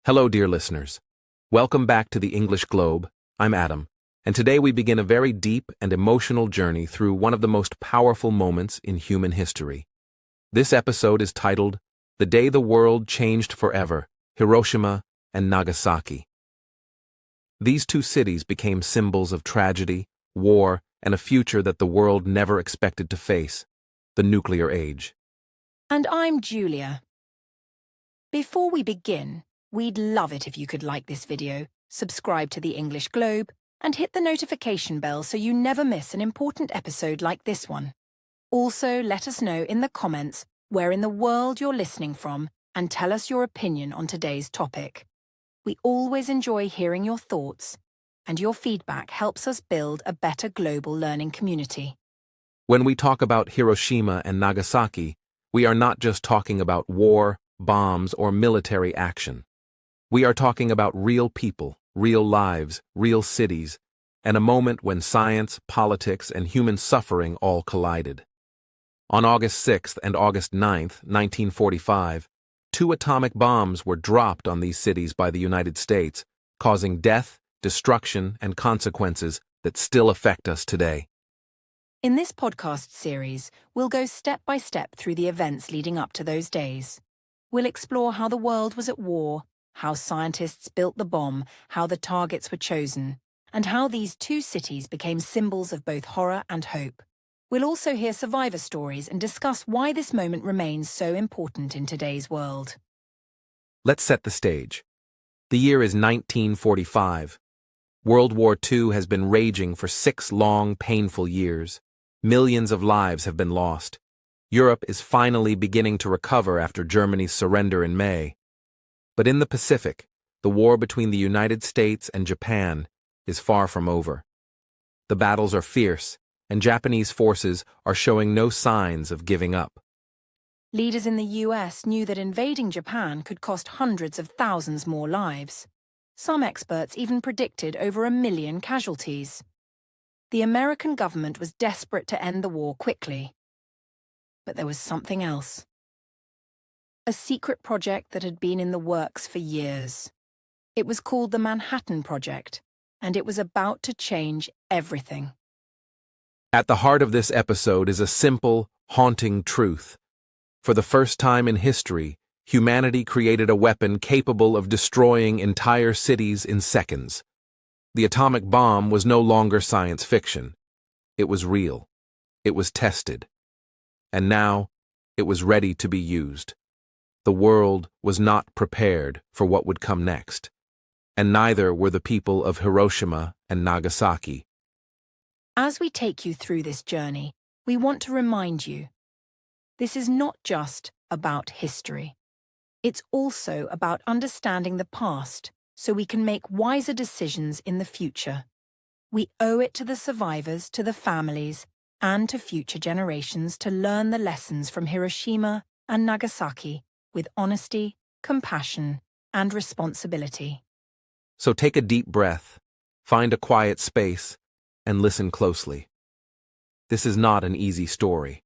Hello, dear listeners. Welcome back to the English Globe. I'm Adam, and today we begin a very deep and emotional journey through one of the most powerful moments in human history. This episode is titled, The Day the World Changed Forever, Hiroshima and Nagasaki. These two cities became symbols of tragedy, war, and a future that the world never expected to face, the nuclear age. And I'm Julia. Before we begin, we'd love it if you could like this video, subscribe to the English Globe, and hit the notification bell so you never miss an important episode like this one. Also, let us know in the comments where in the world you're listening from and tell us your opinion on today's topic. We always enjoy hearing your thoughts, and your feedback helps us build a better global learning community. When we talk about Hiroshima and Nagasaki, we are not just talking about war, bombs, or military action. We are talking about real people, real lives, real cities, and a moment when science, politics, and human suffering all collided. On August 6th and August 9th, 1945, 2 atomic bombs were dropped on these cities by the United States, causing death, destruction, and consequences that still affect us today. In this podcast series, we'll go step by step through the events leading up to those days. We'll explore how the world was at war, how scientists built the bomb, how the targets were chosen, and how these two cities became symbols of both horror and hope. We'll also hear survivor stories and discuss why this moment remains so important in today's world. Let's set the stage. The year is 1945. World War II has been raging for 6 long, painful years. Millions of lives have been lost. Europe is finally beginning to recover after Germany's surrender in May. But in the Pacific, the war between the United States and Japan is far from over. The battles are fierce, and Japanese forces are showing no signs of giving up. Leaders in the US knew that invading Japan could cost hundreds of thousands more lives. Some experts even predicted over 1 million casualties. The American government was desperate to end the war quickly. But there was something else. A secret project that had been in the works for years. It was called the Manhattan Project, and it was about to change everything. At the heart of this episode is a simple, haunting truth. For the first time in history, humanity created a weapon capable of destroying entire cities in seconds. The atomic bomb was no longer science fiction. It was real. It was tested. And now, it was ready to be used. The world was not prepared for what would come next, and neither were the people of Hiroshima and Nagasaki. As we take you through this journey, we want to remind you, this is not just about history. It's also about understanding the past so we can make wiser decisions in the future. We owe it to the survivors, to the families, and to future generations to learn the lessons from Hiroshima and Nagasaki with honesty, compassion, and responsibility. So take a deep breath, find a quiet space, and listen closely. This is not an easy story,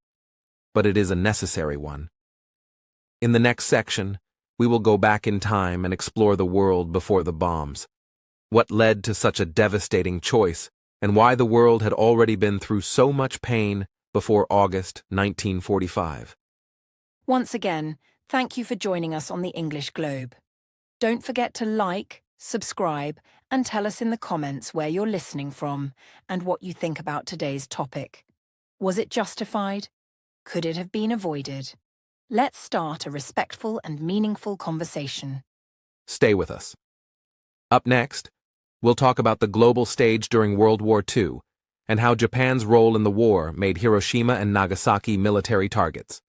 but it is a necessary one. In the next section, we will go back in time and explore the world before the bombs. What led to such a devastating choice, and why the world had already been through so much pain before August 1945. Once again, thank you for joining us on the English Globe. Don't forget to like, subscribe, and tell us in the comments where you're listening from and what you think about today's topic. Was it justified? Could it have been avoided? Let's start a respectful and meaningful conversation. Stay with us. Up next, we'll talk about the global stage during World War II and how Japan's role in the war made Hiroshima and Nagasaki military targets.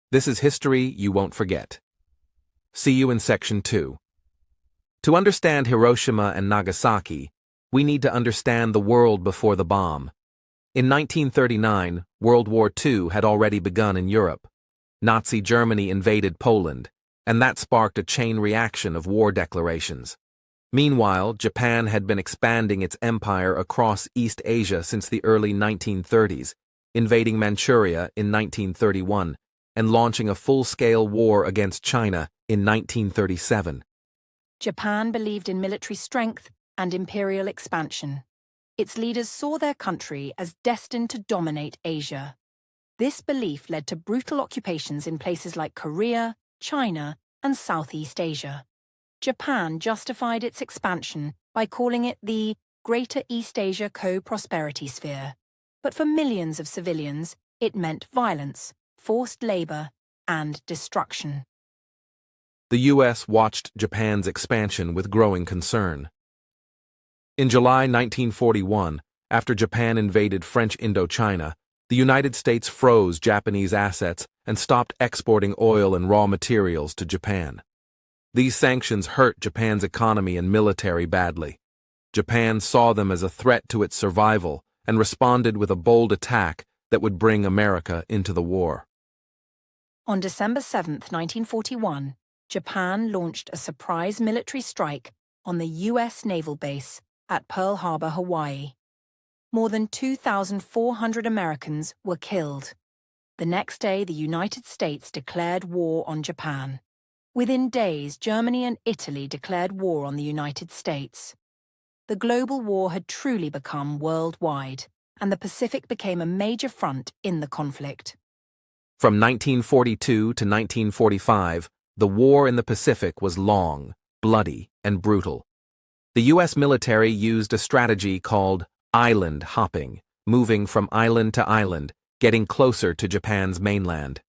This is history you won't forget. See you in Section 2. To understand Hiroshima and Nagasaki, we need to understand the world before the bomb. In 1939, World War II had already begun in Europe. Nazi Germany invaded Poland, and that sparked a chain reaction of war declarations. Meanwhile, Japan had been expanding its empire across East Asia since the early 1930s, invading Manchuria in 1931, and launching a full-scale war against China in 1937. Japan believed in military strength and imperial expansion. Its leaders saw their country as destined to dominate Asia. This belief led to brutal occupations in places like Korea, China, and Southeast Asia. Japan justified its expansion by calling it the Greater East Asia Co-Prosperity Sphere. But for millions of civilians, it meant violence, forced labor, and destruction. The U.S. watched Japan's expansion with growing concern. In July 1941, after Japan invaded French Indochina, the United States froze Japanese assets and stopped exporting oil and raw materials to Japan. These sanctions hurt Japan's economy and military badly. Japan saw them as a threat to its survival and responded with a bold attack that would bring America into the war. On December 7, 1941, Japan launched a surprise military strike on the U.S. naval base at Pearl Harbor, Hawaii. More than 2,400 Americans were killed. The next day, the United States declared war on Japan. Within days, Germany and Italy declared war on the United States. The global war had truly become worldwide, and the Pacific became a major front in the conflict. From 1942 to 1945, the war in the Pacific was long, bloody, and brutal. The U.S. military used a strategy called island hopping, moving from island to island, getting closer to Japan's mainland.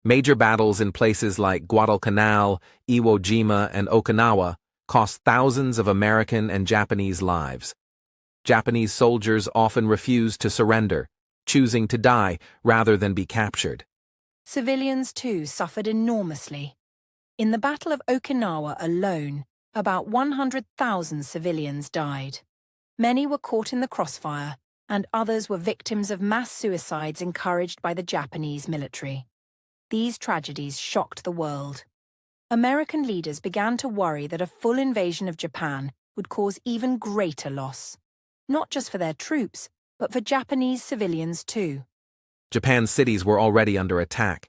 Major battles in places like Guadalcanal, Iwo Jima, and Okinawa cost thousands of American and Japanese lives. Japanese soldiers often refused to surrender, choosing to die rather than be captured. Civilians, too, suffered enormously. In the Battle of Okinawa alone, about 100,000 civilians died. Many were caught in the crossfire, and others were victims of mass suicides encouraged by the Japanese military. These tragedies shocked the world. American leaders began to worry that a full invasion of Japan would cause even greater loss, not just for their troops, but for Japanese civilians too. Japan's cities were already under attack.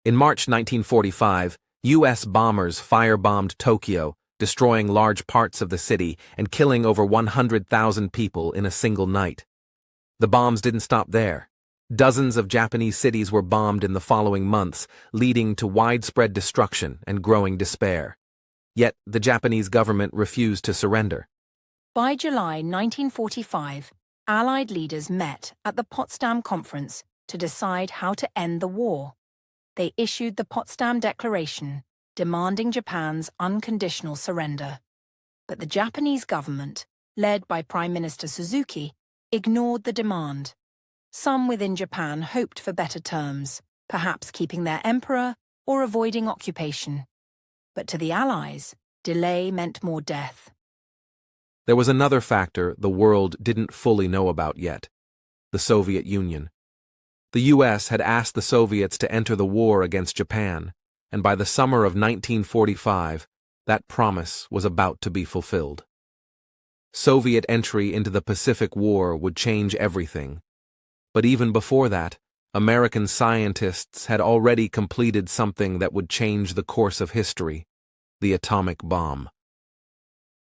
In March 1945, U.S. bombers firebombed Tokyo, destroying large parts of the city and killing over 100,000 people in a single night. The bombs didn't stop there. Dozens of Japanese cities were bombed in the following months, leading to widespread destruction and growing despair. Yet the Japanese government refused to surrender. By July 1945, Allied leaders met at the Potsdam Conference to decide how to end the war. They issued the Potsdam Declaration, demanding Japan's unconditional surrender. But the Japanese government, led by Prime Minister Suzuki, ignored the demand. Some within Japan hoped for better terms, perhaps keeping their emperor or avoiding occupation. But to the Allies, delay meant more death. There was another factor the world didn't fully know about yet: the Soviet Union. The U.S. had asked the Soviets to enter the war against Japan, and by the summer of 1945, that promise was about to be fulfilled. Soviet entry into the Pacific War would change everything. But even before that, American scientists had already completed something that would change the course of history: the atomic bomb.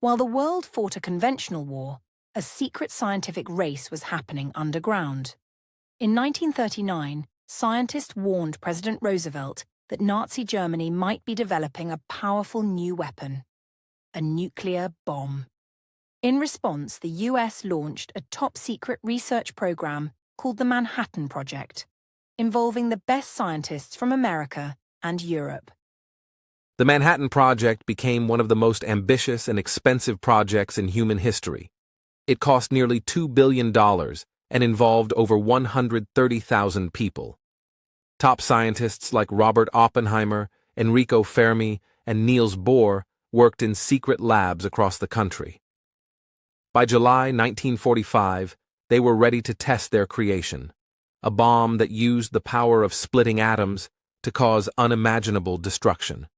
While the world fought a conventional war, a secret scientific race was happening underground. In 1939, scientists warned President Roosevelt that Nazi Germany might be developing a powerful new weapon: a nuclear bomb. In response, the US launched a top-secret research program called the Manhattan Project, involving the best scientists from America and Europe. The Manhattan Project became one of the most ambitious and expensive projects in human history. It cost nearly $2 billion and involved over 130,000 people. Top scientists like Robert Oppenheimer, Enrico Fermi, and Niels Bohr worked in secret labs across the country. By July 1945, they were ready to test their creation, a bomb that used the power of splitting atoms to cause unimaginable destruction.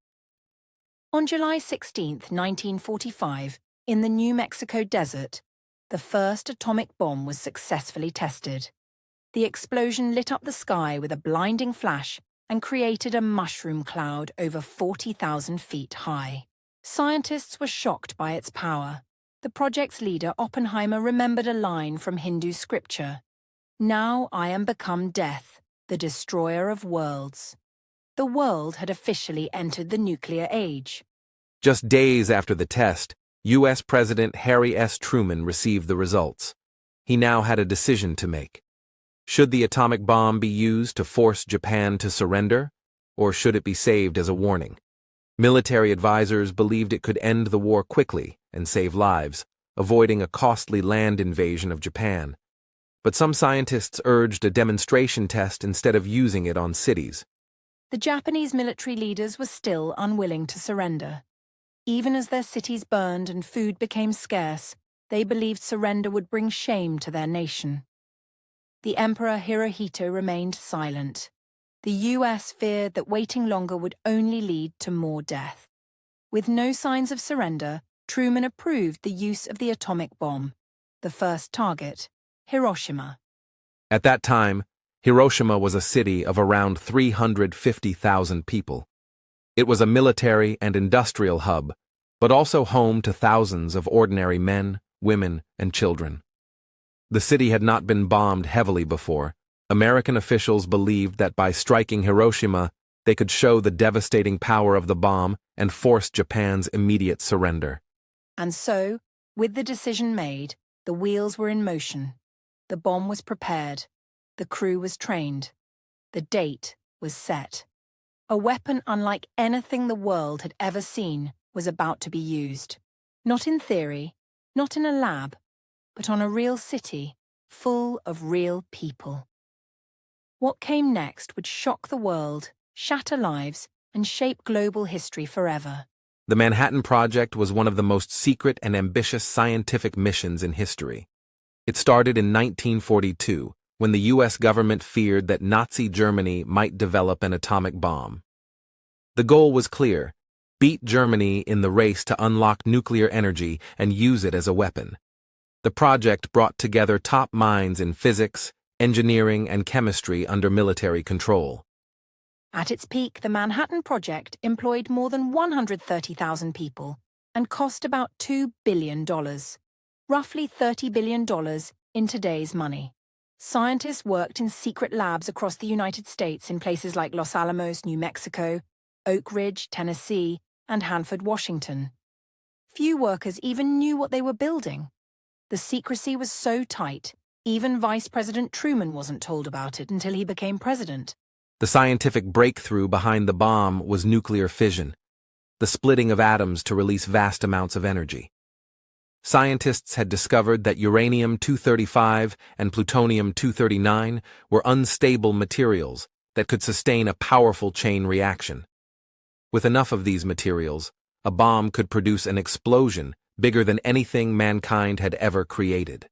On July 16, 1945, in the New Mexico desert, the first atomic bomb was successfully tested. The explosion lit up the sky with a blinding flash and created a mushroom cloud over 40,000 feet high. Scientists were shocked by its power. The project's leader, Oppenheimer, remembered a line from Hindu scripture: "Now I am become death, the destroyer of worlds." The world had officially entered the nuclear age. Just days after the test, U.S. President Harry S. Truman received the results. He now had a decision to make. Should the atomic bomb be used to force Japan to surrender, or should it be saved as a warning? Military advisors believed it could end the war quickly and save lives, avoiding a costly land invasion of Japan. But some scientists urged a demonstration test instead of using it on cities. The Japanese military leaders were still unwilling to surrender. Even as their cities burned and food became scarce, they believed surrender would bring shame to their nation. The Emperor Hirohito remained silent. The US feared that waiting longer would only lead to more death. With no signs of surrender, Truman approved the use of the atomic bomb. The first target, Hiroshima. At that time, Hiroshima was a city of around 350,000 people. It was a military and industrial hub, but also home to thousands of ordinary men, women, and children. The city had not been bombed heavily before. American officials believed that by striking Hiroshima, they could show the devastating power of the bomb and force Japan's immediate surrender. And so, with the decision made, the wheels were in motion. The bomb was prepared. The crew was trained. The date was set. A weapon unlike anything the world had ever seen was about to be used. Not in theory, not in a lab, but on a real city, full of real people. What came next would shock the world, shatter lives, and shape global history forever. The Manhattan Project was one of the most secret and ambitious scientific missions in history. It started in 1942, when the U.S. government feared that Nazi Germany might develop an atomic bomb. The goal was clear: beat Germany in the race to unlock nuclear energy and use it as a weapon. The project brought together top minds in physics, engineering, and chemistry under military control. At its peak, the Manhattan Project employed more than 130,000 people and cost about $2 billion, roughly $30 billion in today's money. Scientists worked in secret labs across the United States in places like Los Alamos, New Mexico, Oak Ridge, Tennessee, and Hanford, Washington. Few workers even knew what they were building. The secrecy was so tight, even Vice President Truman wasn't told about it until he became president. The scientific breakthrough behind the bomb was nuclear fission, the splitting of atoms to release vast amounts of energy. Scientists had discovered that uranium-235 and plutonium-239 were unstable materials that could sustain a powerful chain reaction. With enough of these materials, a bomb could produce an explosion bigger than anything mankind had ever created.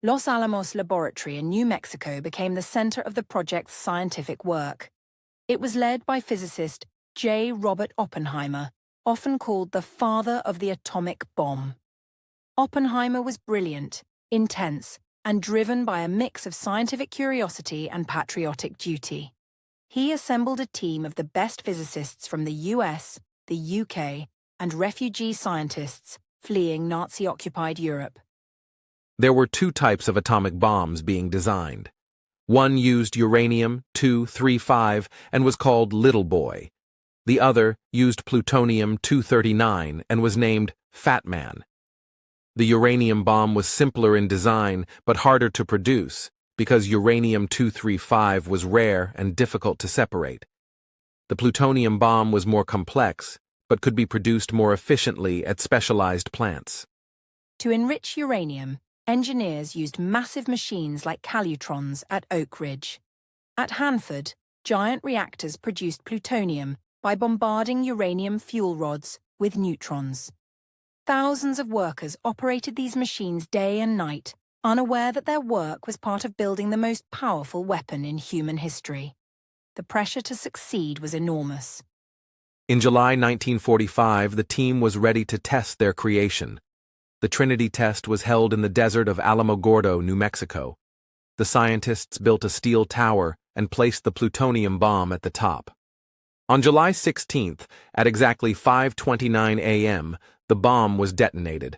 Los Alamos Laboratory in New Mexico became the center of the project's scientific work. It was led by physicist J. Robert Oppenheimer, often called the father of the atomic bomb. Oppenheimer was brilliant, intense, and driven by a mix of scientific curiosity and patriotic duty. He assembled a team of the best physicists from the US, the UK, and refugee scientists fleeing Nazi-occupied Europe. There were two types of atomic bombs being designed. One used uranium-235 and was called Little Boy. The other used plutonium-239 and was named Fat Man. The uranium bomb was simpler in design but harder to produce because uranium-235 was rare and difficult to separate. The plutonium bomb was more complex but could be produced more efficiently at specialized plants. To enrich uranium, engineers used massive machines like calutrons at Oak Ridge. At Hanford, giant reactors produced plutonium by bombarding uranium fuel rods with neutrons. Thousands of workers operated these machines day and night, unaware that their work was part of building the most powerful weapon in human history. The pressure to succeed was enormous. In July 1945, the team was ready to test their creation. The Trinity test was held in the desert of Alamogordo, New Mexico. The scientists built a steel tower and placed the plutonium bomb at the top. On July 16th, at exactly 5:29 a.m., the bomb was detonated.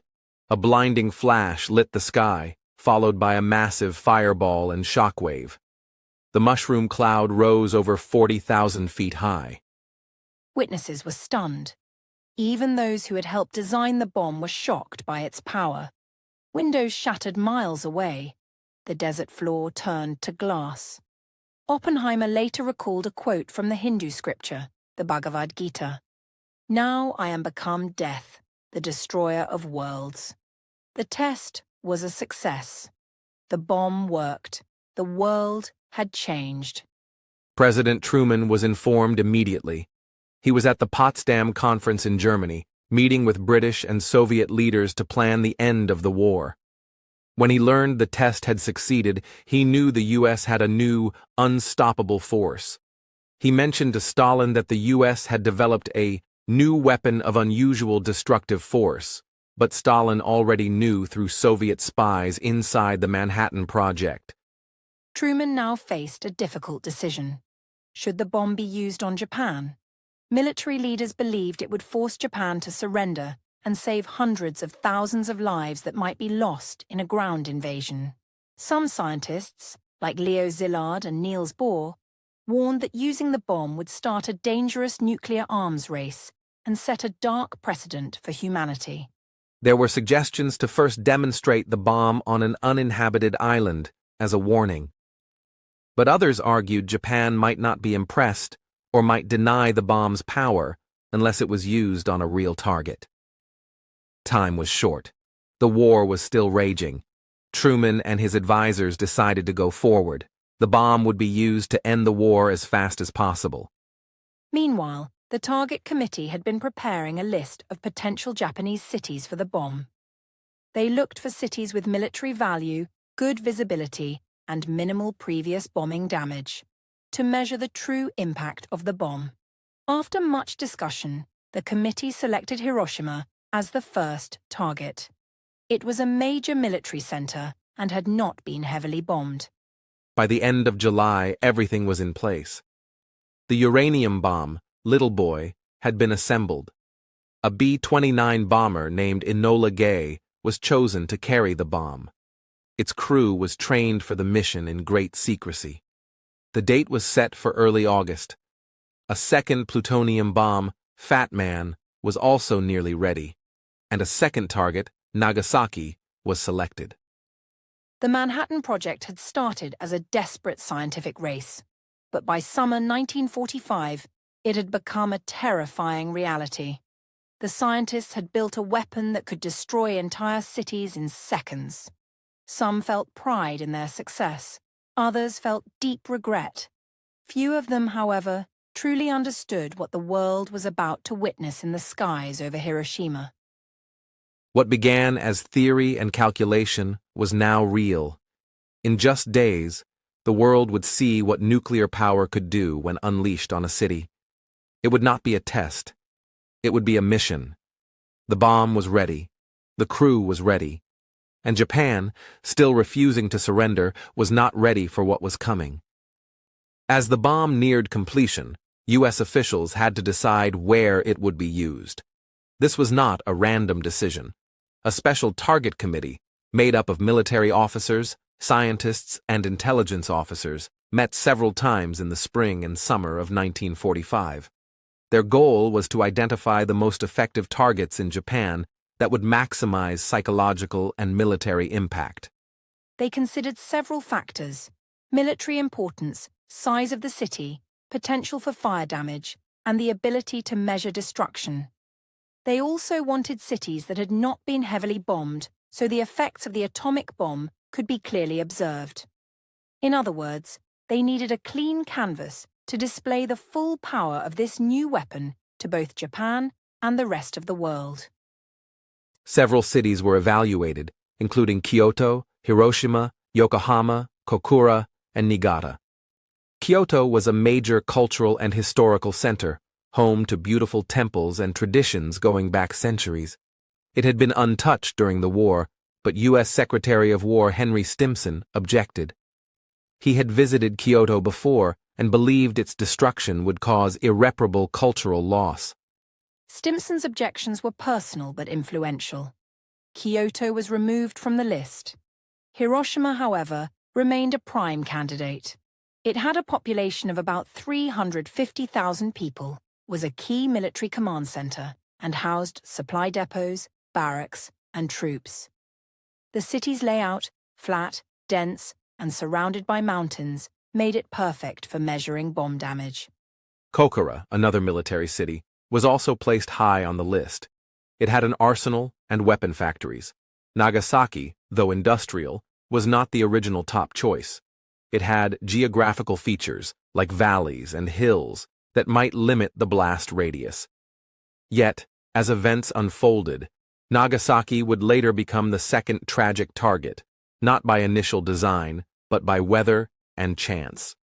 A blinding flash lit the sky, followed by a massive fireball and shockwave. The mushroom cloud rose over 40,000 feet high. Witnesses were stunned. Even those who had helped design the bomb were shocked by its power. Windows shattered miles away. The desert floor turned to glass. Oppenheimer later recalled a quote from the Hindu scripture, the Bhagavad Gita. "Now I am become death, the destroyer of worlds." The test was a success. The bomb worked. The world had changed. President Truman was informed immediately. He was at the Potsdam Conference in Germany, meeting with British and Soviet leaders to plan the end of the war. When he learned the test had succeeded, he knew the U.S. had a new, unstoppable force. He mentioned to Stalin that the U.S. had developed a new weapon of unusual destructive force, but Stalin already knew through Soviet spies inside the Manhattan Project. Truman now faced a difficult decision. Should the bomb be used on Japan? Military leaders believed it would force Japan to surrender and save hundreds of thousands of lives that might be lost in a ground invasion. Some scientists, like Leo Szilard and Niels Bohr, warned that using the bomb would start a dangerous nuclear arms race and set a dark precedent for humanity. There were suggestions to first demonstrate the bomb on an uninhabited island as a warning. But others argued Japan might not be impressed or might deny the bomb's power unless it was used on a real target. Time was short. The war was still raging. Truman and his advisors decided to go forward. The bomb would be used to end the war as fast as possible. Meanwhile, the Target Committee had been preparing a list of potential Japanese cities for the bomb. They looked for cities with military value, good visibility, and minimal previous bombing damage, to measure the true impact of the bomb. After much discussion, the committee selected Hiroshima as the first target. It was a major military center and had not been heavily bombed. By the end of July, everything was in place. The uranium bomb, Little Boy, had been assembled. A B-29 bomber named Enola Gay was chosen to carry the bomb. Its crew was trained for the mission in great secrecy. The date was set for early August. A second plutonium bomb, Fat Man, was also nearly ready, and a second target, Nagasaki, was selected. The Manhattan Project had started as a desperate scientific race, but by summer 1945, it had become a terrifying reality. The scientists had built a weapon that could destroy entire cities in seconds. Some felt pride in their success. Others felt deep regret. Few of them, however, truly understood what the world was about to witness in the skies over Hiroshima. What began as theory and calculation was now real. In just days, the world would see what nuclear power could do when unleashed on a city. It would not be a test. It would be a mission. The bomb was ready. The crew was ready. And Japan, still refusing to surrender, was not ready for what was coming. As the bomb neared completion, U.S. officials had to decide where it would be used. This was not a random decision. A special target committee, made up of military officers, scientists, and intelligence officers, met several times in the spring and summer of 1945. Their goal was to identify the most effective targets in Japan that would maximize psychological and military impact. They considered several factors: military importance, size of the city, potential for fire damage, and the ability to measure destruction. They also wanted cities that had not been heavily bombed, so the effects of the atomic bomb could be clearly observed. In other words, they needed a clean canvas to display the full power of this new weapon to both Japan and the rest of the world. Several cities were evaluated, including Kyoto, Hiroshima, Yokohama, Kokura, and Niigata. Kyoto was a major cultural and historical center, home to beautiful temples and traditions going back centuries. It had been untouched during the war, but U.S. Secretary of War Henry Stimson objected. He had visited Kyoto before and believed its destruction would cause irreparable cultural loss. Stimson's objections were personal but influential. Kyoto was removed from the list. Hiroshima, however, remained a prime candidate. It had a population of about 350,000 people, was a key military command center, and housed supply depots, barracks, and troops. The city's layout, flat, dense, and surrounded by mountains, made it perfect for measuring bomb damage. Kokura, another military city, was also placed high on the list. It had an arsenal and weapon factories. Nagasaki, though industrial, was not the original top choice. It had geographical features, like valleys and hills, that might limit the blast radius. Yet, as events unfolded, Nagasaki would later become the second tragic target, not by initial design, but by weather and chance.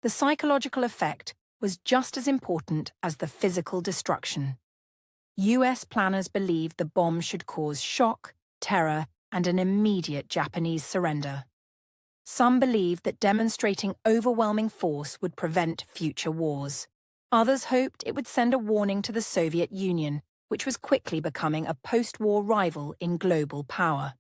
The psychological effect was just as important as the physical destruction. US planners believed the bomb should cause shock, terror, and an immediate Japanese surrender. Some believed that demonstrating overwhelming force would prevent future wars. Others hoped it would send a warning to the Soviet Union, which was quickly becoming a post-war rival in global power.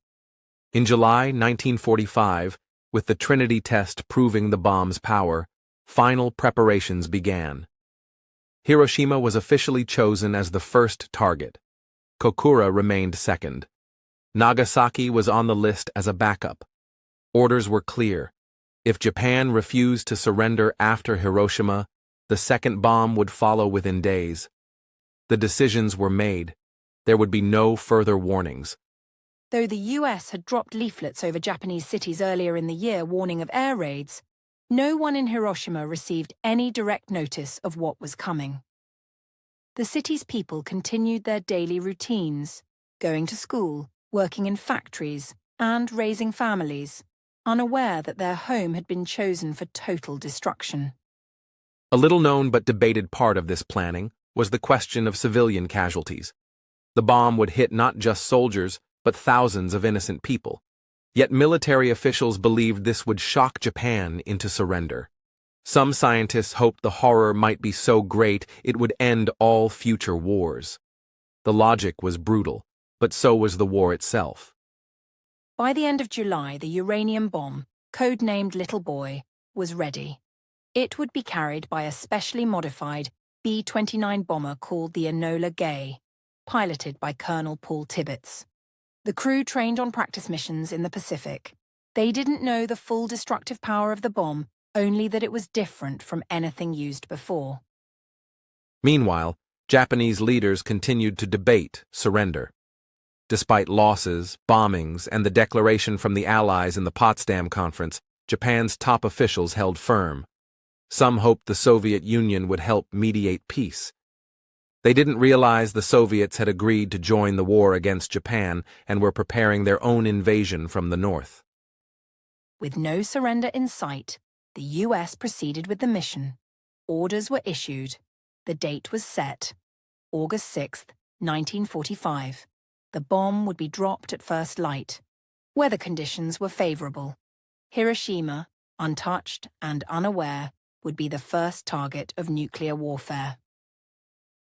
In July 1945, with the Trinity test proving the bomb's power, final preparations began. Hiroshima was officially chosen as the first target. Kokura remained second. Nagasaki was on the list as a backup. Orders were clear. If Japan refused to surrender after Hiroshima, the second bomb would follow within days. The decisions were made. There would be no further warnings. Though the US had dropped leaflets over Japanese cities earlier in the year warning of air raids, no one in Hiroshima received any direct notice of what was coming. The city's people continued their daily routines, going to school, working in factories, and raising families, unaware that their home had been chosen for total destruction. A little-known but debated part of this planning was the question of civilian casualties. The bomb would hit not just soldiers, but thousands of innocent people. Yet military officials believed this would shock Japan into surrender. Some scientists hoped the horror might be so great it would end all future wars. The logic was brutal, but so was the war itself. By the end of July, the uranium bomb, codenamed Little Boy, was ready. It would be carried by a specially modified B-29 bomber called the Enola Gay, piloted by Colonel Paul Tibbets. The crew trained on practice missions in the Pacific. They didn't know the full destructive power of the bomb, only that it was different from anything used before. Meanwhile, Japanese leaders continued to debate surrender. Despite losses, bombings, and the declaration from the Allies in the Potsdam Conference, Japan's top officials held firm. Some hoped the Soviet Union would help mediate peace. They didn't realize the Soviets had agreed to join the war against Japan and were preparing their own invasion from the north. With no surrender in sight, the US proceeded with the mission. Orders were issued. The date was set, August 6, 1945. The bomb would be dropped at first light. Weather conditions were favorable. Hiroshima, untouched and unaware, would be the first target of nuclear warfare.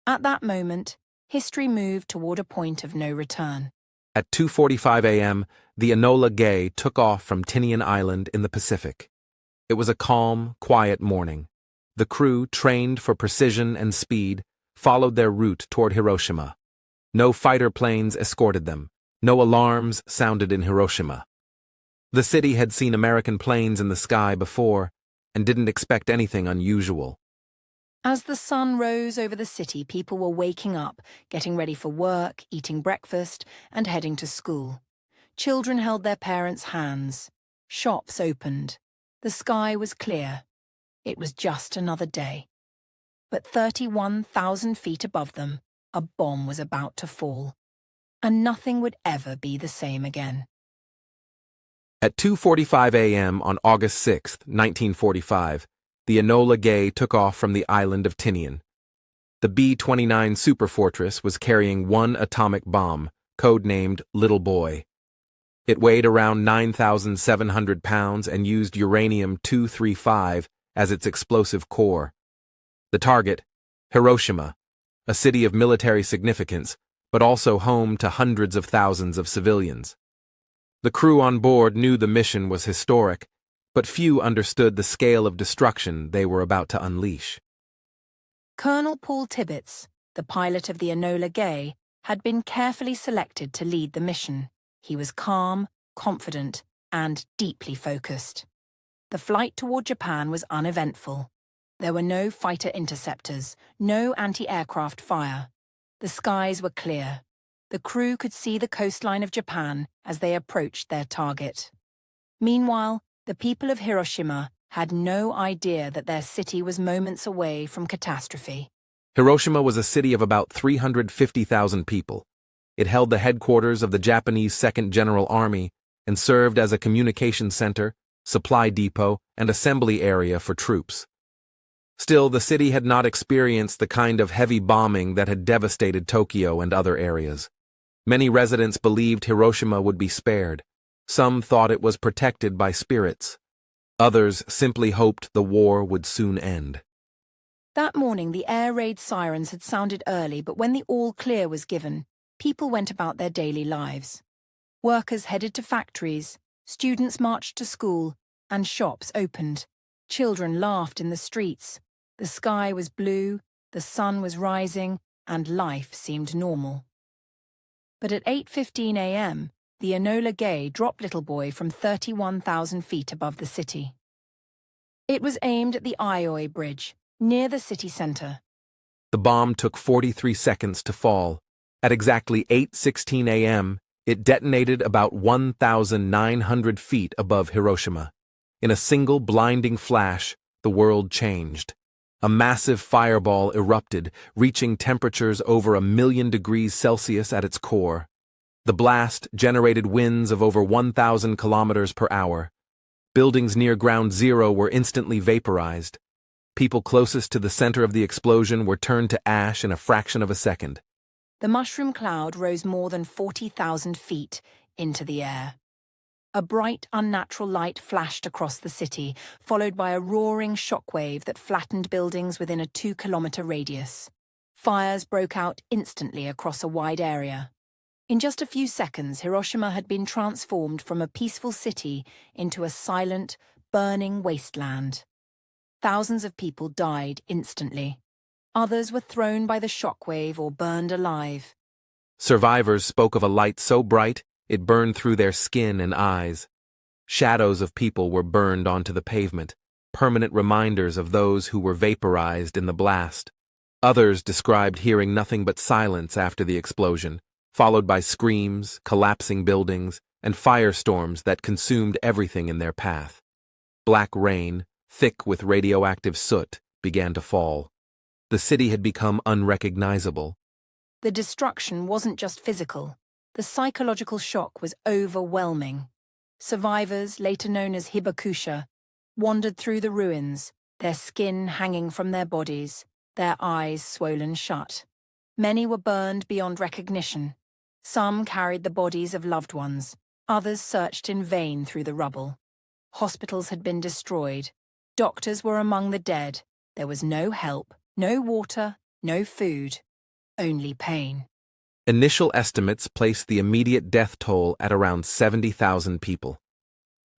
At that moment, history moved toward a point of no return. At 2:45 a.m., the Enola Gay took off from Tinian Island in the Pacific. It was a calm, quiet morning. The crew, trained for precision and speed, followed their route toward Hiroshima. No fighter planes escorted them. No alarms sounded in Hiroshima. The city had seen American planes in the sky before and didn't expect anything unusual. As the sun rose over the city, people were waking up, getting ready for work, eating breakfast, and heading to school. Children held their parents' hands. Shops opened. The sky was clear. It was just another day. But 31,000 feet above them, a bomb was about to fall. And nothing would ever be the same again. At 2:45 a.m. on August 6, 1945, the Enola Gay took off from the island of Tinian. The B-29 superfortress was carrying one atomic bomb, codenamed Little Boy. It weighed around 9,700 pounds and used uranium-235 as its explosive core. The target, Hiroshima, a city of military significance, but also home to hundreds of thousands of civilians. The crew on board knew the mission was historic, but few understood the scale of destruction they were about to unleash. Colonel Paul Tibbets, the pilot of the Enola Gay, had been carefully selected to lead the mission. He was calm, confident, and deeply focused. The flight toward Japan was uneventful. There were no fighter interceptors, no anti-aircraft fire. The skies were clear. The crew could see the coastline of Japan as they approached their target. Meanwhile, the people of Hiroshima had no idea that their city was moments away from catastrophe. Hiroshima was a city of about 350,000 people. It held the headquarters of the Japanese Second General Army and served as a communication center, supply depot, and assembly area for troops. Still, the city had not experienced the kind of heavy bombing that had devastated Tokyo and other areas. Many residents believed Hiroshima would be spared. Some thought it was protected by spirits. Others simply hoped the war would soon end. That morning, the air raid sirens had sounded early, but when the all-clear was given, people went about their daily lives. Workers headed to factories, students marched to school, and shops opened. Children laughed in the streets. The sky was blue, the sun was rising, and life seemed normal. But at 8:15 a.m., the Enola Gay dropped Little Boy from 31,000 feet above the city. It was aimed at the Aioi Bridge, near the city center. The bomb took 43 seconds to fall. At exactly 8:16 a.m., it detonated about 1,900 feet above Hiroshima. In a single blinding flash, the world changed. A massive fireball erupted, reaching temperatures over 1,000,000 degrees Celsius at its core. The blast generated winds of over 1,000 kilometers per hour. Buildings near ground zero were instantly vaporized. People closest to the center of the explosion were turned to ash in a fraction of a second. The mushroom cloud rose more than 40,000 feet into the air. A bright, unnatural light flashed across the city, followed by a roaring shockwave that flattened buildings within a 2-kilometer radius. Fires broke out instantly across a wide area. In just a few seconds, Hiroshima had been transformed from a peaceful city into a silent, burning wasteland. Thousands of people died instantly. Others were thrown by the shockwave or burned alive. Survivors spoke of a light so bright it burned through their skin and eyes. Shadows of people were burned onto the pavement, permanent reminders of those who were vaporized in the blast. Others described hearing nothing but silence after the explosion, followed by screams, collapsing buildings, and firestorms that consumed everything in their path. Black rain, thick with radioactive soot, began to fall. The city had become unrecognizable. The destruction wasn't just physical. The psychological shock was overwhelming. Survivors, later known as hibakusha, wandered through the ruins, their skin hanging from their bodies, their eyes swollen shut. Many were burned beyond recognition. Some carried the bodies of loved ones. Others searched in vain through the rubble. Hospitals had been destroyed. Doctors were among the dead. There was no help, no water, no food, only pain. Initial estimates placed the immediate death toll at around 70,000 people.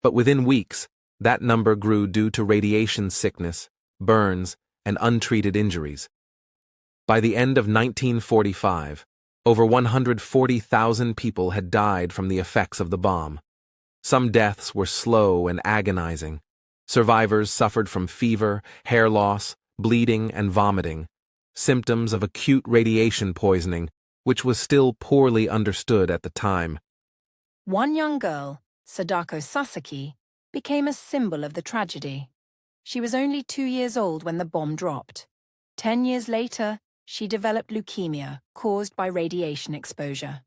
But within weeks, that number grew due to radiation sickness, burns, and untreated injuries. By the end of 1945, over 140,000 people had died from the effects of the bomb. Some deaths were slow and agonizing. Survivors suffered from fever, hair loss, bleeding, and vomiting, symptoms of acute radiation poisoning, which was still poorly understood at the time. One young girl, Sadako Sasaki, became a symbol of the tragedy. She was only 2 years old when the bomb dropped. 10 years later, she developed leukemia caused by radiation exposure.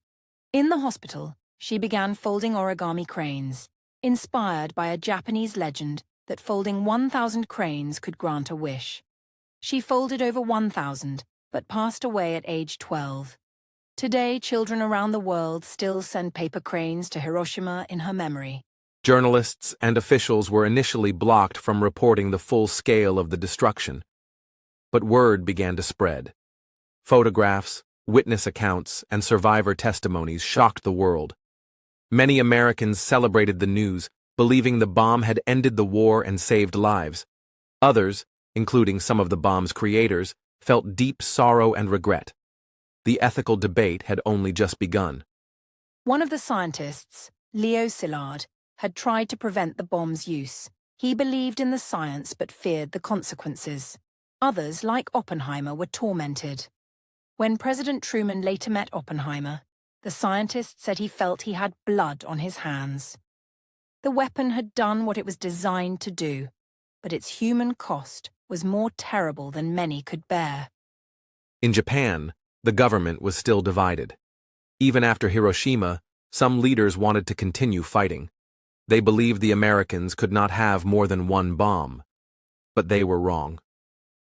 In the hospital, she began folding origami cranes, inspired by a Japanese legend that folding 1,000 cranes could grant a wish. She folded over 1,000, but passed away at age 12. Today, children around the world still send paper cranes to Hiroshima in her memory. Journalists and officials were initially blocked from reporting the full scale of the destruction. But word began to spread. Photographs, witness accounts, and survivor testimonies shocked the world. Many Americans celebrated the news, believing the bomb had ended the war and saved lives. Others, including some of the bomb's creators, felt deep sorrow and regret. The ethical debate had only just begun. One of the scientists, Leo Szilard, had tried to prevent the bomb's use. He believed in the science but feared the consequences. Others, like Oppenheimer, were tormented. When President Truman later met Oppenheimer, the scientist said he felt he had blood on his hands. The weapon had done what it was designed to do, but its human cost was more terrible than many could bear. In Japan, the government was still divided. Even after Hiroshima, some leaders wanted to continue fighting. They believed the Americans could not have more than one bomb. But they were wrong.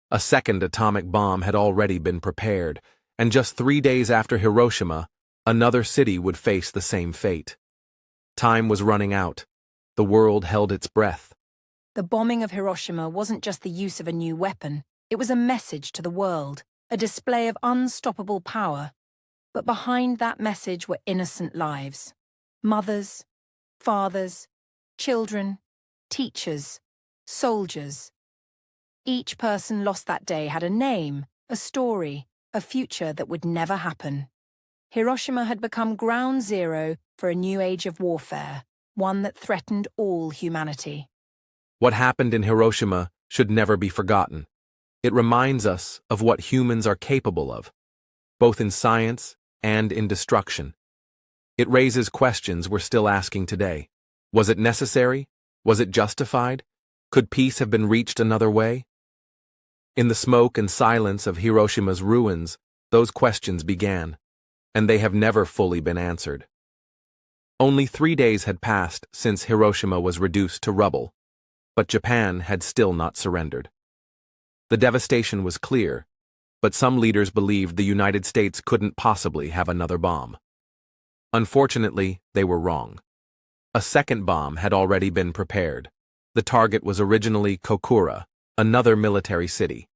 A second atomic bomb had already been prepared, and just 3 days after Hiroshima, another city would face the same fate. Time was running out. The world held its breath. The bombing of Hiroshima wasn't just the use of a new weapon. It was a message to the world, a display of unstoppable power. But behind that message were innocent lives. Mothers, fathers, children, teachers, soldiers. Each person lost that day had a name, a story, a future that would never happen. Hiroshima had become ground zero for a new age of warfare, one that threatened all humanity. What happened in Hiroshima should never be forgotten. It reminds us of what humans are capable of, both in science and in destruction. It raises questions we're still asking today. Was it necessary? Was it justified? Could peace have been reached another way? In the smoke and silence of Hiroshima's ruins, those questions began, and they have never fully been answered. Only 3 days had passed since Hiroshima was reduced to rubble, but Japan had still not surrendered. The devastation was clear, but some leaders believed the United States couldn't possibly have another bomb. Unfortunately, they were wrong. A second bomb had already been prepared. The target was originally Kokura, another military city.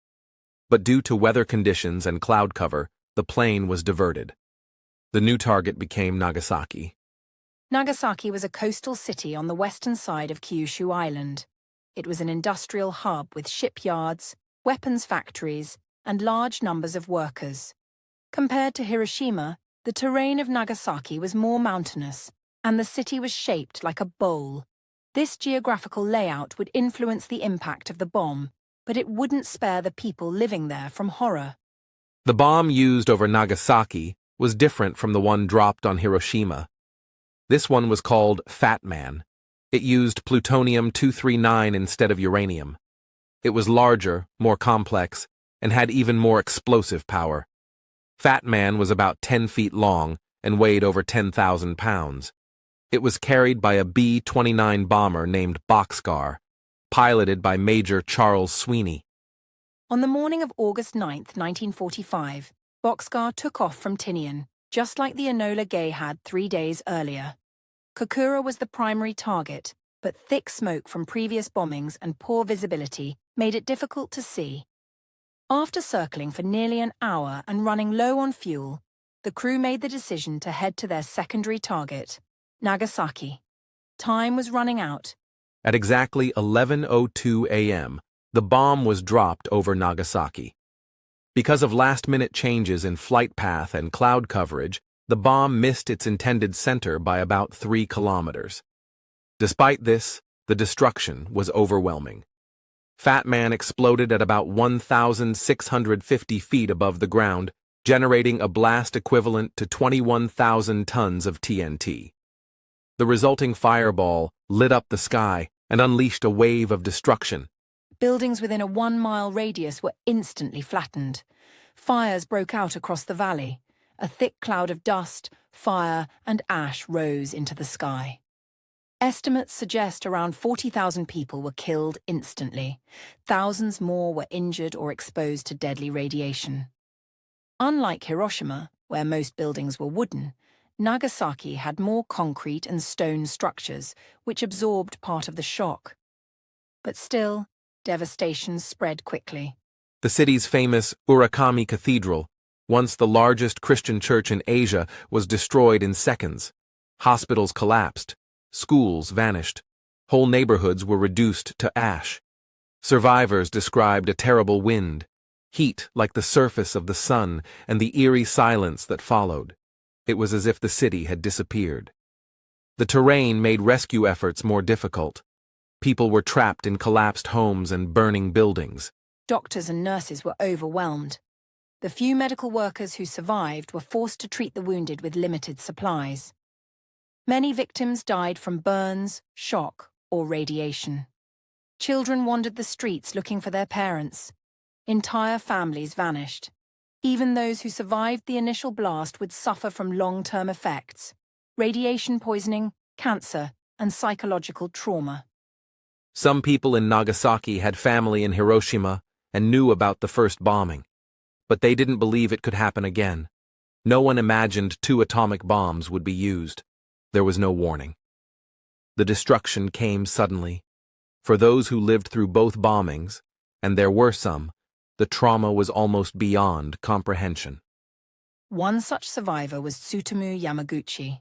But due to weather conditions and cloud cover, the plane was diverted. The new target became Nagasaki. Nagasaki was a coastal city on the western side of Kyushu Island. It was an industrial hub with shipyards, weapons factories, and large numbers of workers. Compared to Hiroshima, the terrain of Nagasaki was more mountainous, and the city was shaped like a bowl. This geographical layout would influence the impact of the bomb, but it wouldn't spare the people living there from horror. The bomb used over Nagasaki was different from the one dropped on Hiroshima. This one was called Fat Man. It used plutonium-239 instead of uranium. It was larger, more complex, and had even more explosive power. Fat Man was about 10 feet long and weighed over 10,000 pounds. It was carried by a B-29 bomber named Boxcar, piloted by Major Charles Sweeney. On the morning of August 9, 1945, Boxcar took off from Tinian, just like the Enola Gay had 3 days earlier. Kokura was the primary target, but thick smoke from previous bombings and poor visibility made it difficult to see. After circling for nearly an hour and running low on fuel, the crew made the decision to head to their secondary target, Nagasaki. Time was running out. At exactly 11:02 a.m., the bomb was dropped over Nagasaki. Because of last-minute changes in flight path and cloud coverage, the bomb missed its intended center by about 3 kilometers. Despite this, the destruction was overwhelming. Fat Man exploded at about 1,650 feet above the ground, generating a blast equivalent to 21,000 tons of TNT. The resulting fireball lit up the sky and unleashed a wave of destruction. Buildings within a 1-mile radius were instantly flattened. Fires broke out across the valley. A thick cloud of dust, fire, and ash rose into the sky. Estimates suggest around 40,000 people were killed instantly. Thousands more were injured or exposed to deadly radiation. Unlike Hiroshima, where most buildings were wooden, Nagasaki had more concrete and stone structures, which absorbed part of the shock. But still, devastation spread quickly. The city's famous Urakami Cathedral, once the largest Christian church in Asia, was destroyed in seconds. Hospitals collapsed. Schools vanished. Whole neighborhoods were reduced to ash. Survivors described a terrible wind, heat like the surface of the sun, and the eerie silence that followed. It was as if the city had disappeared. The terrain made rescue efforts more difficult. People were trapped in collapsed homes and burning buildings. Doctors and nurses were overwhelmed. The few medical workers who survived were forced to treat the wounded with limited supplies. Many victims died from burns, shock, or radiation. Children wandered the streets looking for their parents. Entire families vanished. Even those who survived the initial blast would suffer from long-term effects: radiation poisoning, cancer, and psychological trauma. Some people in Nagasaki had family in Hiroshima and knew about the first bombing. But they didn't believe it could happen again. No one imagined 2 atomic bombs would be used. There was no warning. The destruction came suddenly. For those who lived through both bombings, and there were some, the trauma was almost beyond comprehension. One such survivor was Tsutomu Yamaguchi.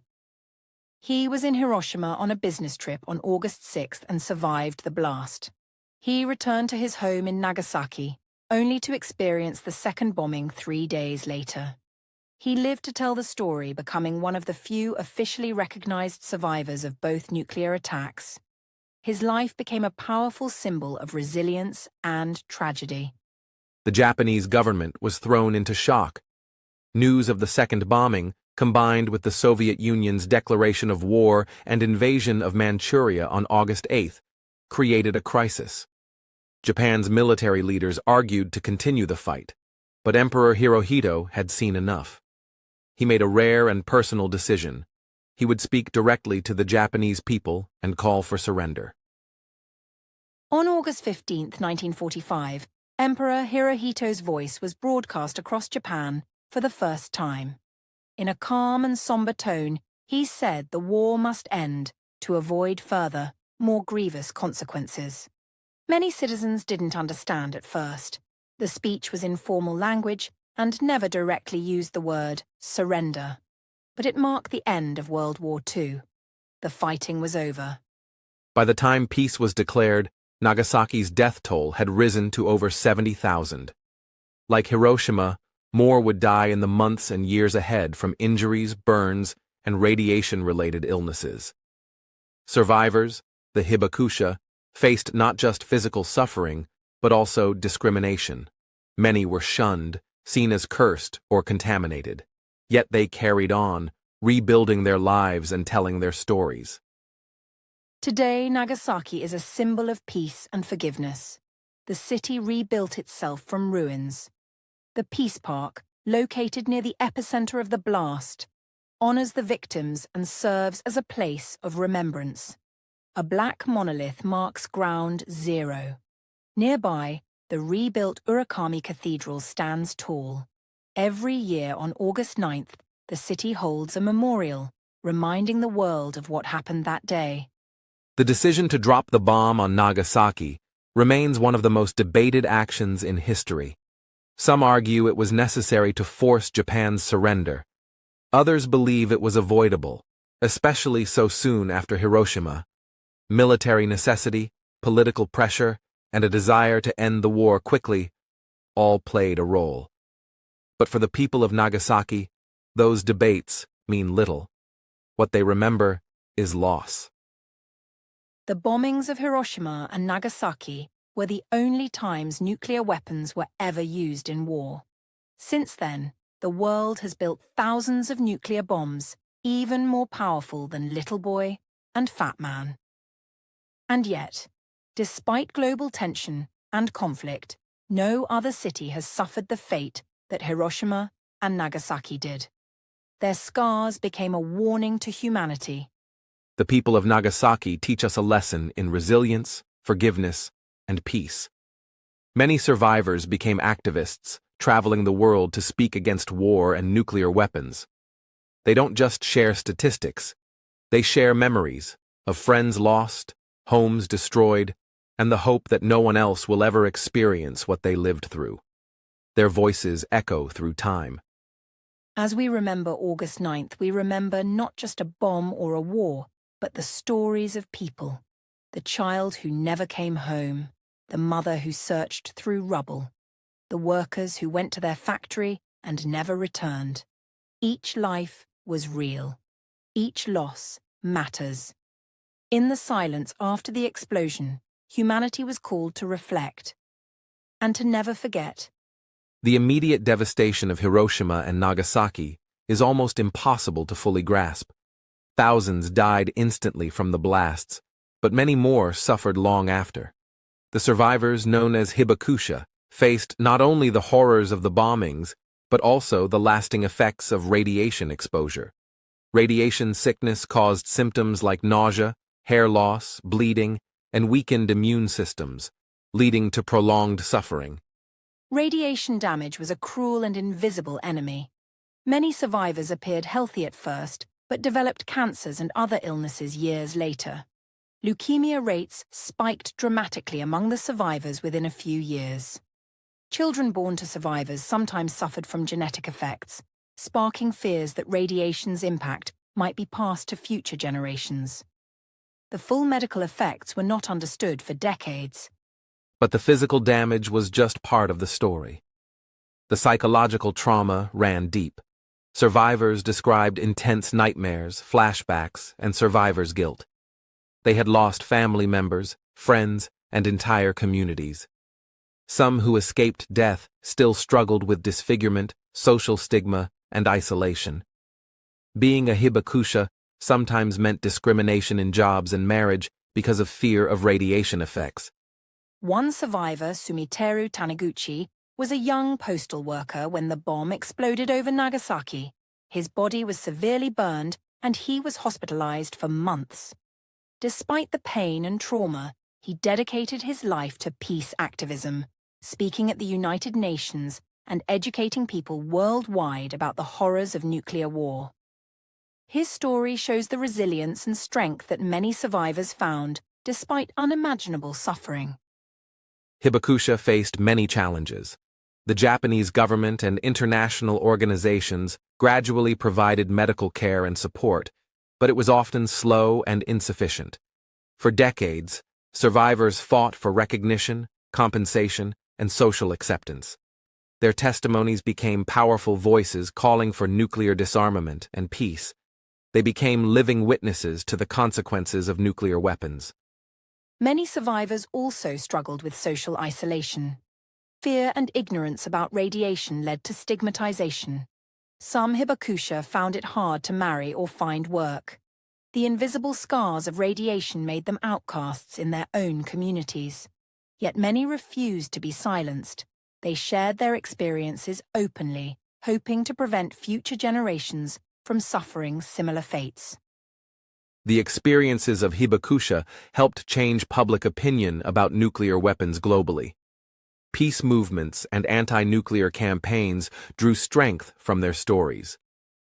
He was in Hiroshima on a business trip on August 6th and survived the blast. He returned to his home in Nagasaki, only to experience the second bombing 3 days later. He lived to tell the story, becoming one of the few officially recognized survivors of both nuclear attacks. His life became a powerful symbol of resilience and tragedy. The Japanese government was thrown into shock. News of the second bombing, combined with the Soviet Union's declaration of war and invasion of Manchuria on August 8th, created a crisis. Japan's military leaders argued to continue the fight, but Emperor Hirohito had seen enough. He made a rare and personal decision. He would speak directly to the Japanese people and call for surrender. On August 15, 1945, Emperor Hirohito's voice was broadcast across Japan for the first time. In a calm and somber tone, he said the war must end to avoid further, more grievous consequences. Many citizens didn't understand at first. The speech was in formal language and never directly used the word surrender. But it marked the end of World War II. The fighting was over. By the time peace was declared, Nagasaki's death toll had risen to over 70,000. Like Hiroshima, more would die in the months and years ahead from injuries, burns, and radiation-related illnesses. Survivors, the hibakusha, faced not just physical suffering, but also discrimination. Many were shunned, seen as cursed or contaminated. Yet they carried on, rebuilding their lives and telling their stories. Today, Nagasaki is a symbol of peace and forgiveness. The city rebuilt itself from ruins. The Peace Park, located near the epicenter of the blast, honors the victims and serves as a place of remembrance. A black monolith marks ground zero. Nearby, the rebuilt Urakami Cathedral stands tall. Every year on August 9th, the city holds a memorial, reminding the world of what happened that day. The decision to drop the bomb on Nagasaki remains one of the most debated actions in history. Some argue it was necessary to force Japan's surrender. Others believe it was avoidable, especially so soon after Hiroshima. Military necessity, political pressure, and a desire to end the war quickly all played a role. But for the people of Nagasaki, those debates mean little. What they remember is loss. The bombings of Hiroshima and Nagasaki were the only times nuclear weapons were ever used in war. Since then, the world has built thousands of nuclear bombs, even more powerful than Little Boy and Fat Man. And yet, despite global tension and conflict, no other city has suffered the fate that Hiroshima and Nagasaki did. Their scars became a warning to humanity. The people of Nagasaki teach us a lesson in resilience, forgiveness, and peace. Many survivors became activists, traveling the world to speak against war and nuclear weapons. They don't just share statistics, they share memories of friends lost, homes destroyed, and the hope that no one else will ever experience what they lived through. Their voices echo through time. As we remember August 9th, we remember not just a bomb or a war, but the stories of people. The child who never came home, the mother who searched through rubble, the workers who went to their factory and never returned. Each life was real. Each loss matters. In the silence after the explosion, humanity was called to reflect and to never forget. The immediate devastation of Hiroshima and Nagasaki is almost impossible to fully grasp. Thousands died instantly from the blasts, but many more suffered long after. The survivors, known as hibakusha, faced not only the horrors of the bombings, but also the lasting effects of radiation exposure. Radiation sickness caused symptoms like nausea, hair loss, bleeding, and weakened immune systems, leading to prolonged suffering. Radiation damage was a cruel and invisible enemy. Many survivors appeared healthy at first, but developed cancers and other illnesses years later. Leukemia rates spiked dramatically among the survivors within a few years. Children born to survivors sometimes suffered from genetic effects, sparking fears that radiation's impact might be passed to future generations. The full medical effects were not understood for decades. But the physical damage was just part of the story. The psychological trauma ran deep. Survivors described intense nightmares, flashbacks, and survivor's guilt. They had lost family members, friends, and entire communities. Some who escaped death still struggled with disfigurement, social stigma, and isolation. Being a hibakusha sometimes meant discrimination in jobs and marriage because of fear of radiation effects. One survivor, Sumiteru Taniguchi, was a young postal worker when the bomb exploded over Nagasaki. His body was severely burned and he was hospitalized for months. Despite the pain and trauma, he dedicated his life to peace activism, speaking at the United Nations and educating people worldwide about the horrors of nuclear war. His story shows the resilience and strength that many survivors found despite unimaginable suffering. Hibakusha faced many challenges. The Japanese government and international organizations gradually provided medical care and support, but it was often slow and insufficient. For decades, survivors fought for recognition, compensation, and social acceptance. Their testimonies became powerful voices calling for nuclear disarmament and peace. They became living witnesses to the consequences of nuclear weapons. Many survivors also struggled with social isolation. Fear and ignorance about radiation led to stigmatization. Some hibakusha found it hard to marry or find work. The invisible scars of radiation made them outcasts in their own communities. Yet many refused to be silenced. They shared their experiences openly, hoping to prevent future generations from suffering similar fates. The experiences of hibakusha helped change public opinion about nuclear weapons globally. Peace movements and anti-nuclear campaigns drew strength from their stories.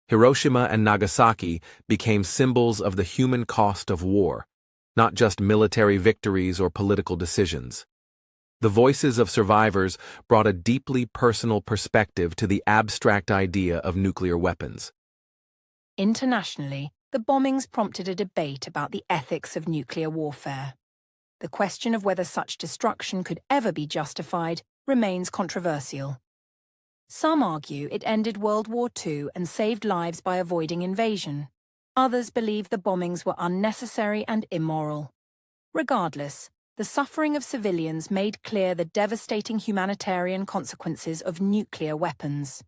Hiroshima and Nagasaki became symbols of the human cost of war, not just military victories or political decisions. The voices of survivors brought a deeply personal perspective to the abstract idea of nuclear weapons. Internationally, the bombings prompted a debate about the ethics of nuclear warfare. The question of whether such destruction could ever be justified remains controversial. Some argue it ended World War II and saved lives by avoiding invasion. Others believe the bombings were unnecessary and immoral. Regardless, the suffering of civilians made clear the devastating humanitarian consequences of nuclear weapons.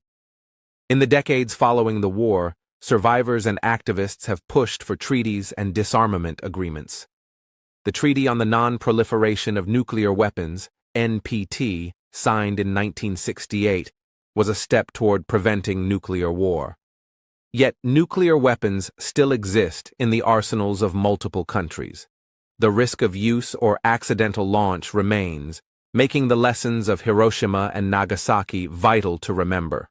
In the decades following the war, survivors and activists have pushed for treaties and disarmament agreements. The Treaty on the Non-Proliferation of Nuclear Weapons, NPT, signed in 1968, was a step toward preventing nuclear war. Yet nuclear weapons still exist in the arsenals of multiple countries. The risk of use or accidental launch remains, making the lessons of Hiroshima and Nagasaki vital to remember.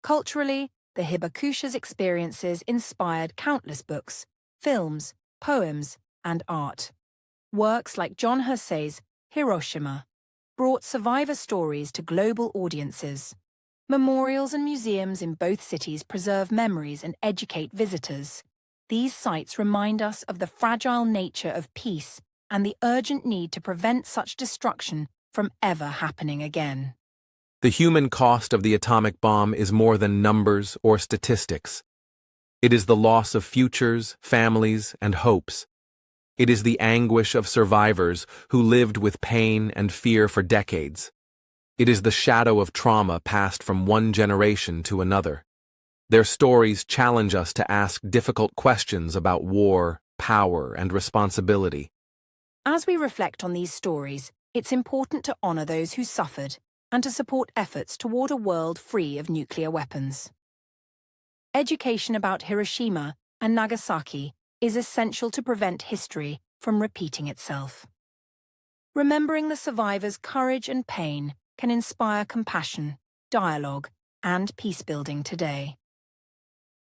Culturally, the Hibakusha's experiences inspired countless books, films, poems, and art. Works like John Hersey's Hiroshima brought survivor stories to global audiences. Memorials and museums in both cities preserve memories and educate visitors. These sites remind us of the fragile nature of peace and the urgent need to prevent such destruction from ever happening again. The human cost of the atomic bomb is more than numbers or statistics. It is the loss of futures, families, and hopes. It is the anguish of survivors who lived with pain and fear for decades. It is the shadow of trauma passed from one generation to another. Their stories challenge us to ask difficult questions about war, power, and responsibility. As we reflect on these stories, it's important to honor those who suffered and to support efforts toward a world free of nuclear weapons. Education about Hiroshima and Nagasaki is essential to prevent history from repeating itself. Remembering the survivors' courage and pain can inspire compassion, dialogue, and peace-building today.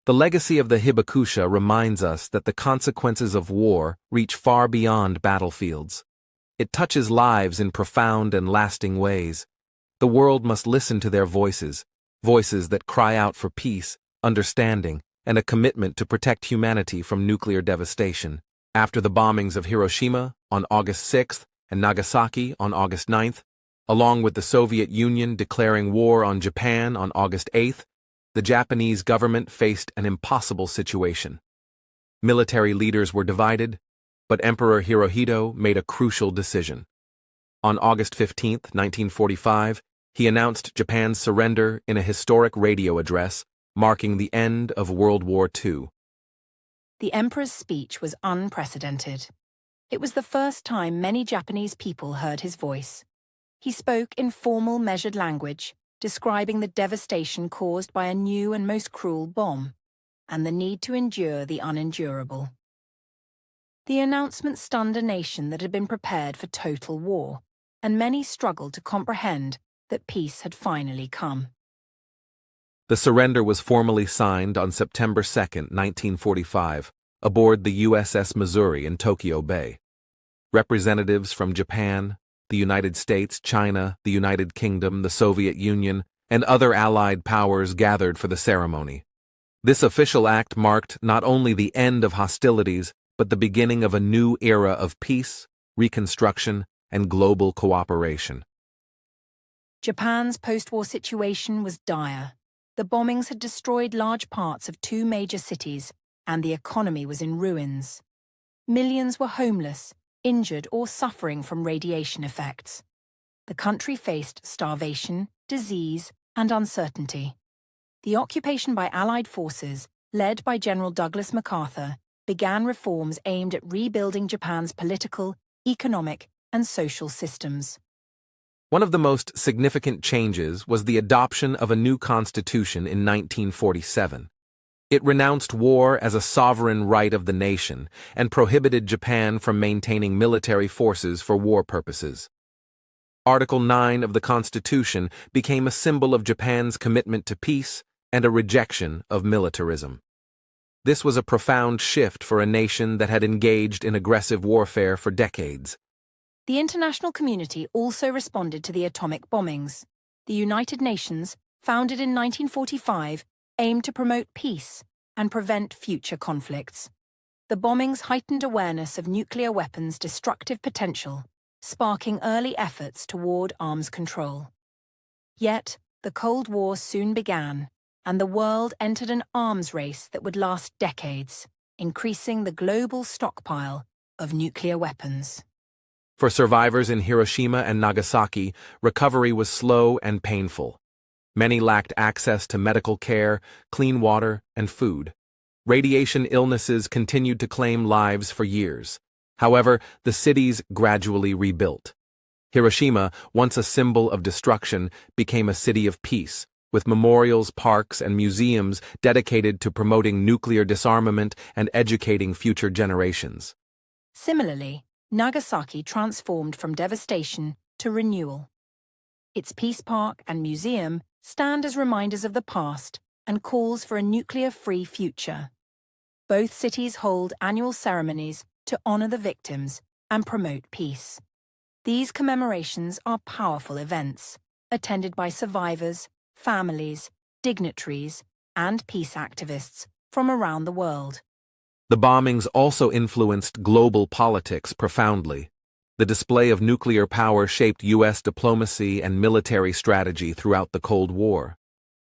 The legacy of the Hibakusha reminds us that the consequences of war reach far beyond battlefields. It touches lives in profound and lasting ways. The world must listen to their voices, voices that cry out for peace, understanding, and a commitment to protect humanity from nuclear devastation. After the bombings of Hiroshima on August 6th and Nagasaki on August 9th, along with the Soviet Union declaring war on Japan on August 8th, the Japanese government faced an impossible situation. Military leaders were divided, but Emperor Hirohito made a crucial decision. On August 15, 1945, he announced Japan's surrender in a historic radio address, marking the end of World War II. The emperor's speech was unprecedented. It was the first time many Japanese people heard his voice. He spoke in formal, measured language, describing the devastation caused by a new and most cruel bomb, and the need to endure the unendurable. The announcement stunned a nation that had been prepared for total war, and many struggled to comprehend that peace had finally come. The surrender was formally signed on September 2, 1945, aboard the USS Missouri in Tokyo Bay. Representatives from Japan, the United States, China, the United Kingdom, the Soviet Union, and other Allied powers gathered for the ceremony. This official act marked not only the end of hostilities, but the beginning of a new era of peace, reconstruction, and global cooperation. Japan's post-war situation was dire. The bombings had destroyed large parts of two major cities, and the economy was in ruins. Millions were homeless, injured, or suffering from radiation effects. The country faced starvation, disease, and uncertainty. The occupation by Allied forces, led by General Douglas MacArthur, began reforms aimed at rebuilding Japan's political, economic, and social systems. One of the most significant changes was the adoption of a new constitution in 1947. It renounced war as a sovereign right of the nation and prohibited Japan from maintaining military forces for war purposes. Article 9 of the Constitution became a symbol of Japan's commitment to peace and a rejection of militarism. This was a profound shift for a nation that had engaged in aggressive warfare for decades. The international community also responded to the atomic bombings. The United Nations, founded in 1945, aimed to promote peace and prevent future conflicts. The bombings heightened awareness of nuclear weapons' destructive potential, sparking early efforts toward arms control. Yet, the Cold War soon began, and the world entered an arms race that would last decades, increasing the global stockpile of nuclear weapons. For survivors in Hiroshima and Nagasaki, recovery was slow and painful. Many lacked access to medical care, clean water, and food. Radiation illnesses continued to claim lives for years. However, the cities gradually rebuilt. Hiroshima, once a symbol of destruction, became a city of peace, with memorials, parks, and museums dedicated to promoting nuclear disarmament and educating future generations. Similarly, Nagasaki transformed from devastation to renewal. Its Peace Park and museum stand as reminders of the past and calls for a nuclear-free future. Both cities hold annual ceremonies to honor the victims and promote peace. These commemorations are powerful events, attended by survivors, families, dignitaries, and peace activists from around the world. The bombings also influenced global politics profoundly. The display of nuclear power shaped U.S. diplomacy and military strategy throughout the Cold War.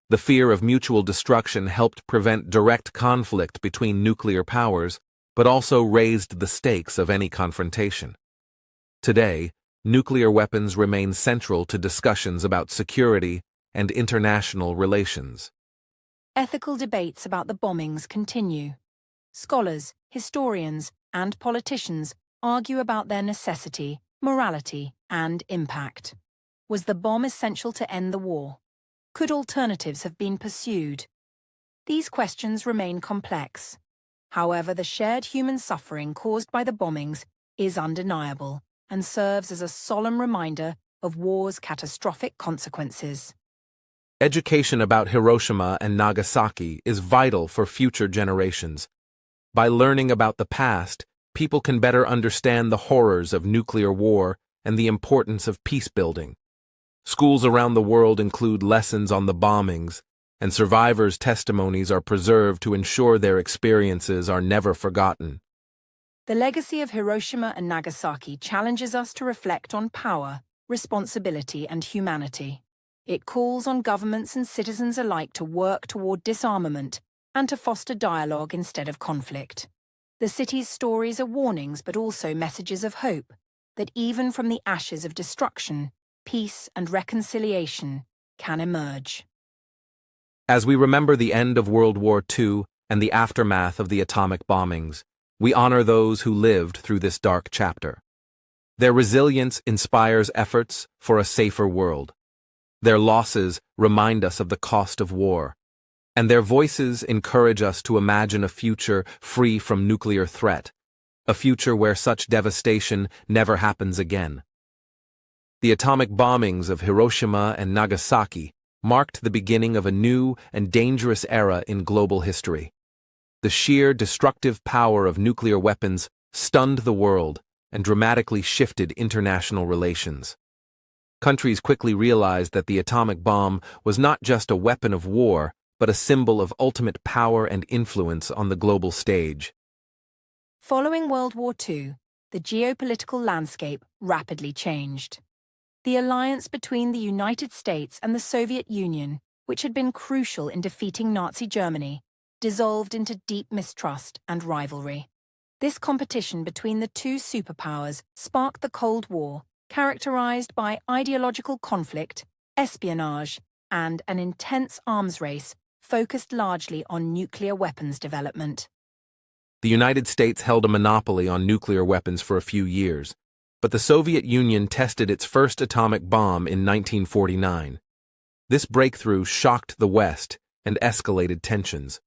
The fear of mutual destruction helped prevent direct conflict between nuclear powers, but also raised the stakes of any confrontation. Today, nuclear weapons remain central to discussions about security and international relations. Ethical debates about the bombings continue. Scholars, historians, and politicians argue about their necessity, morality, and impact. Was the bomb essential to end the war? Could alternatives have been pursued? These questions remain complex. However, the shared human suffering caused by the bombings is undeniable and serves as a solemn reminder of war's catastrophic consequences. Education about Hiroshima and Nagasaki is vital for future generations. By learning about the past, people can better understand the horrors of nuclear war and the importance of peace building. Schools around the world include lessons on the bombings, and survivors' testimonies are preserved to ensure their experiences are never forgotten. The legacy of Hiroshima and Nagasaki challenges us to reflect on power, responsibility, and humanity. It calls on governments and citizens alike to work toward disarmament and to foster dialogue instead of conflict. The city's stories are warnings but also messages of hope, that even from the ashes of destruction, peace and reconciliation can emerge. As we remember the end of World War II and the aftermath of the atomic bombings, we honor those who lived through this dark chapter. Their resilience inspires efforts for a safer world. Their losses remind us of the cost of war, and their voices encourage us to imagine a future free from nuclear threat, a future where such devastation never happens again. The atomic bombings of Hiroshima and Nagasaki marked the beginning of a new and dangerous era in global history. The sheer destructive power of nuclear weapons stunned the world and dramatically shifted international relations. Countries quickly realized that the atomic bomb was not just a weapon of war, but a symbol of ultimate power and influence on the global stage. Following World War II, the geopolitical landscape rapidly changed. The alliance between the United States and the Soviet Union, which had been crucial in defeating Nazi Germany, dissolved into deep mistrust and rivalry. This competition between the two superpowers sparked the Cold War, characterized by ideological conflict, espionage, and an intense arms race focused largely on nuclear weapons development. The United States held a monopoly on nuclear weapons for a few years, but the Soviet Union tested its first atomic bomb in 1949. This breakthrough shocked the West and escalated tensions.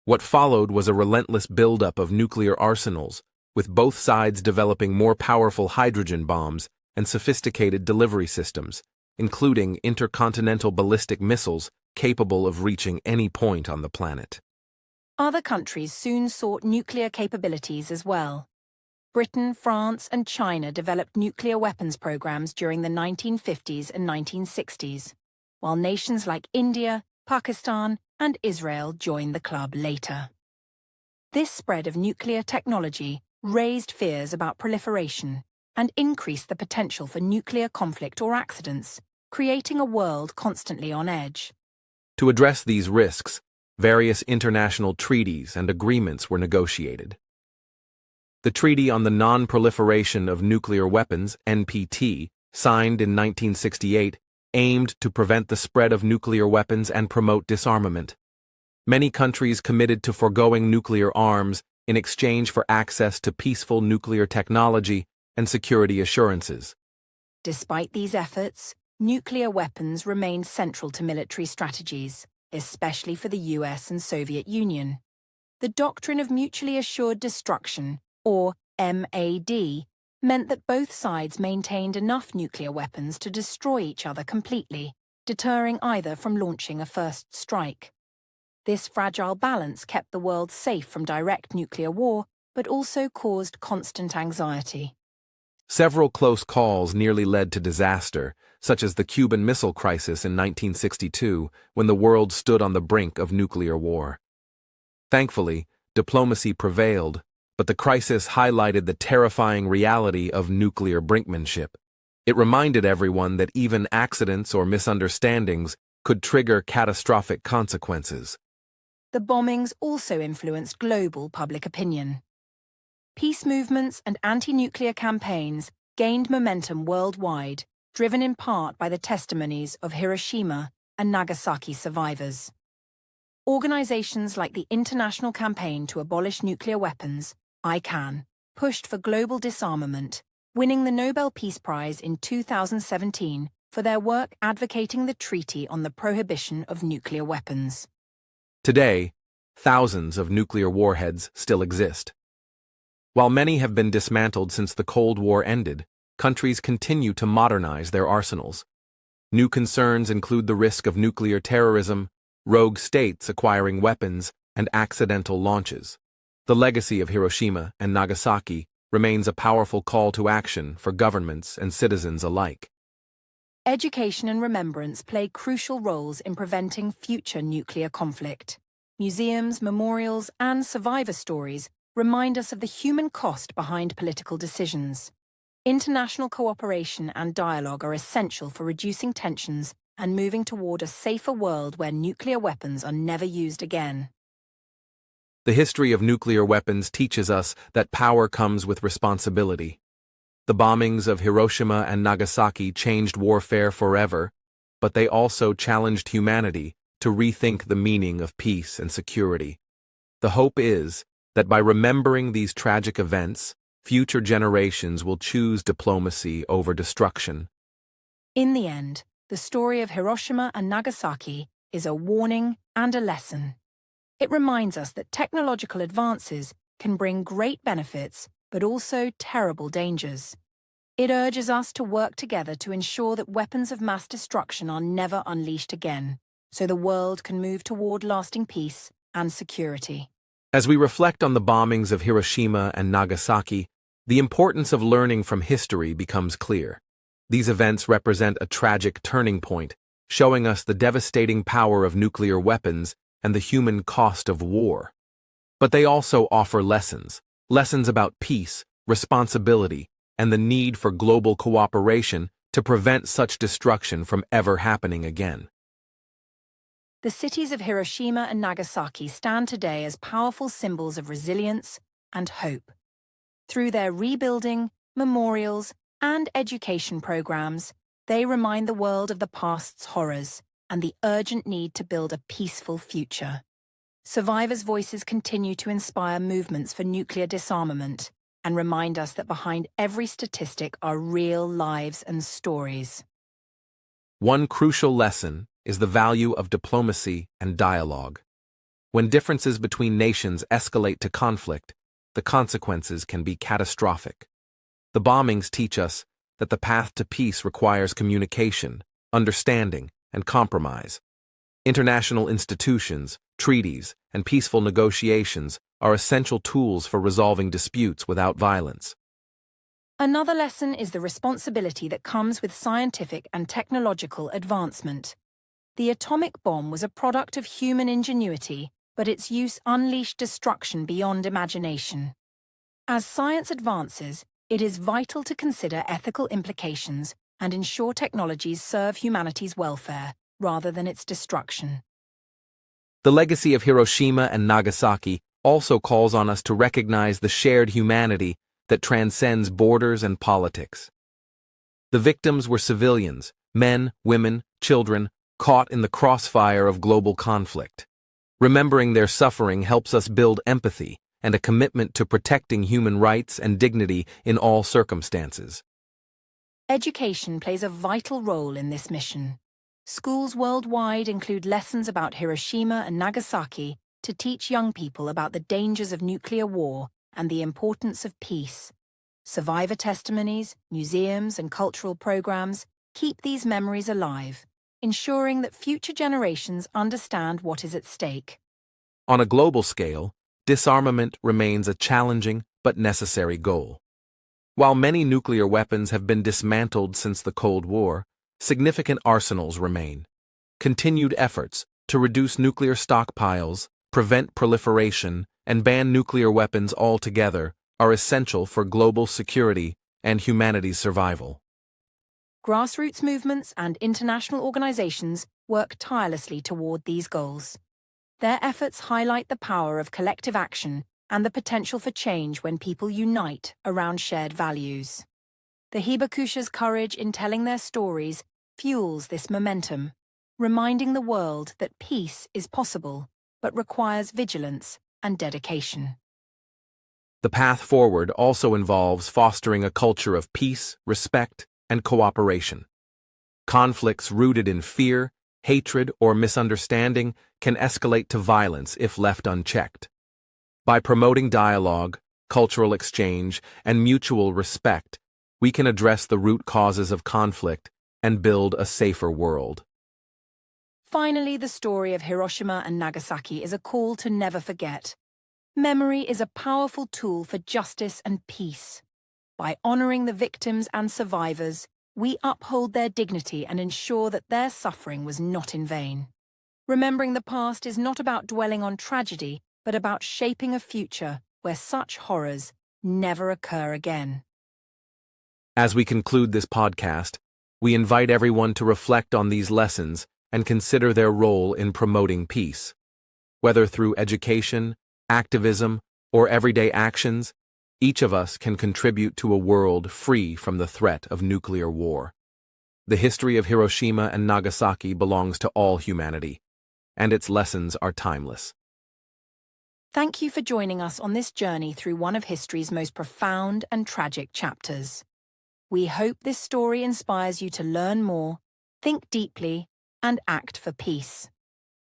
What followed was a relentless buildup of nuclear arsenals, with both sides developing more powerful hydrogen bombs and sophisticated delivery systems, including intercontinental ballistic missiles capable of reaching any point on the planet. Other countries soon sought nuclear capabilities as well. Britain, France, and China developed nuclear weapons programs during the 1950s and 1960s, while nations like India, Pakistan, and Israel joined the club later. This spread of nuclear technology raised fears about proliferation and increased the potential for nuclear conflict or accidents, creating a world constantly on edge. To address these risks, various international treaties and agreements were negotiated. The Treaty on the Non-Proliferation of Nuclear Weapons, NPT, signed in 1968, aimed to prevent the spread of nuclear weapons and promote disarmament. Many countries committed to foregoing nuclear arms in exchange for access to peaceful nuclear technology and security assurances. Despite these efforts, nuclear weapons remained central to military strategies, especially for the US and Soviet Union. The doctrine of mutually assured destruction, or MAD, meant that both sides maintained enough nuclear weapons to destroy each other completely, deterring either from launching a first strike. This fragile balance kept the world safe from direct nuclear war, but also caused constant anxiety. Several close calls nearly led to disaster, such as the Cuban Missile Crisis in 1962, when the world stood on the brink of nuclear war. Thankfully, diplomacy prevailed, but the crisis highlighted the terrifying reality of nuclear brinkmanship. It reminded everyone that even accidents or misunderstandings could trigger catastrophic consequences. The bombings also influenced global public opinion. Peace movements and anti-nuclear campaigns gained momentum worldwide, driven in part by the testimonies of Hiroshima and Nagasaki survivors. Organizations like the International Campaign to Abolish Nuclear Weapons, ICAN, pushed for global disarmament, winning the Nobel Peace Prize in 2017 for their work advocating the Treaty on the Prohibition of Nuclear Weapons. Today, thousands of nuclear warheads still exist. While many have been dismantled since the Cold War ended, countries continue to modernize their arsenals. New concerns include the risk of nuclear terrorism, rogue states acquiring weapons, and accidental launches. The legacy of Hiroshima and Nagasaki remains a powerful call to action for governments and citizens alike. Education and remembrance play crucial roles in preventing future nuclear conflict. Museums, memorials, and survivor stories remind us of the human cost behind political decisions. International cooperation and dialogue are essential for reducing tensions and moving toward a safer world where nuclear weapons are never used again. The history of nuclear weapons teaches us that power comes with responsibility. The bombings of Hiroshima and Nagasaki changed warfare forever, but they also challenged humanity to rethink the meaning of peace and security. The hope is that by remembering these tragic events, future generations will choose diplomacy over destruction. In the end, the story of Hiroshima and Nagasaki is a warning and a lesson. It reminds us that technological advances can bring great benefits, but also terrible dangers. It urges us to work together to ensure that weapons of mass destruction are never unleashed again, so the world can move toward lasting peace and security. As we reflect on the bombings of Hiroshima and Nagasaki, the importance of learning from history becomes clear. These events represent a tragic turning point, showing us the devastating power of nuclear weapons and the human cost of war. But they also offer lessons about peace, responsibility, and the need for global cooperation to prevent such destruction from ever happening again. The cities of Hiroshima and Nagasaki stand today as powerful symbols of resilience and hope. Through their rebuilding, memorials, and education programs, they remind the world of the past's horrors and the urgent need to build a peaceful future. Survivors' voices continue to inspire movements for nuclear disarmament and remind us that behind every statistic are real lives and stories. One crucial lesson is the value of diplomacy and dialogue. When differences between nations escalate to conflict, the consequences can be catastrophic. The bombings teach us that the path to peace requires communication, understanding, and compromise. International institutions, treaties, and peaceful negotiations are essential tools for resolving disputes without violence. Another lesson is the responsibility that comes with scientific and technological advancement. The atomic bomb was a product of human ingenuity, but its use unleashed destruction beyond imagination. As science advances, it is vital to consider ethical implications and ensure technologies serve humanity's welfare rather than its destruction. The legacy of Hiroshima and Nagasaki also calls on us to recognize the shared humanity that transcends borders and politics. The victims were civilians, men, women, children, caught in the crossfire of global conflict. Remembering their suffering helps us build empathy and a commitment to protecting human rights and dignity in all circumstances. Education plays a vital role in this mission. Schools worldwide include lessons about Hiroshima and Nagasaki to teach young people about the dangers of nuclear war and the importance of peace. Survivor testimonies, museums, and cultural programs keep these memories alive, ensuring that future generations understand what is at stake. On a global scale, disarmament remains a challenging but necessary goal. While many nuclear weapons have been dismantled since the Cold War, significant arsenals remain. Continued efforts to reduce nuclear stockpiles, prevent proliferation, and ban nuclear weapons altogether are essential for global security and humanity's survival. Grassroots movements and international organizations work tirelessly toward these goals. Their efforts highlight the power of collective action and the potential for change when people unite around shared values. The Hibakusha's courage in telling their stories fuels this momentum, reminding the world that peace is possible, but requires vigilance and dedication. The path forward also involves fostering a culture of peace, respect, and cooperation. Conflicts rooted in fear, hatred, or misunderstanding can escalate to violence if left unchecked. By promoting dialogue, cultural exchange, and mutual respect, we can address the root causes of conflict and build a safer world. Finally, the story of Hiroshima and Nagasaki is a call to never forget. Memory is a powerful tool for justice and peace. By honoring the victims and survivors, we uphold their dignity and ensure that their suffering was not in vain. Remembering the past is not about dwelling on tragedy, but about shaping a future where such horrors never occur again. As we conclude this podcast, we invite everyone to reflect on these lessons and consider their role in promoting peace. Whether through education, activism, or everyday actions, each of us can contribute to a world free from the threat of nuclear war. The history of Hiroshima and Nagasaki belongs to all humanity, and its lessons are timeless. Thank you for joining us on this journey through one of history's most profound and tragic chapters. We hope this story inspires you to learn more, think deeply, and act for peace.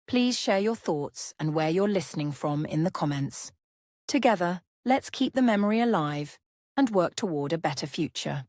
Please share your thoughts and where you're listening from in the comments. Together, let's keep the memory alive and work toward a better future.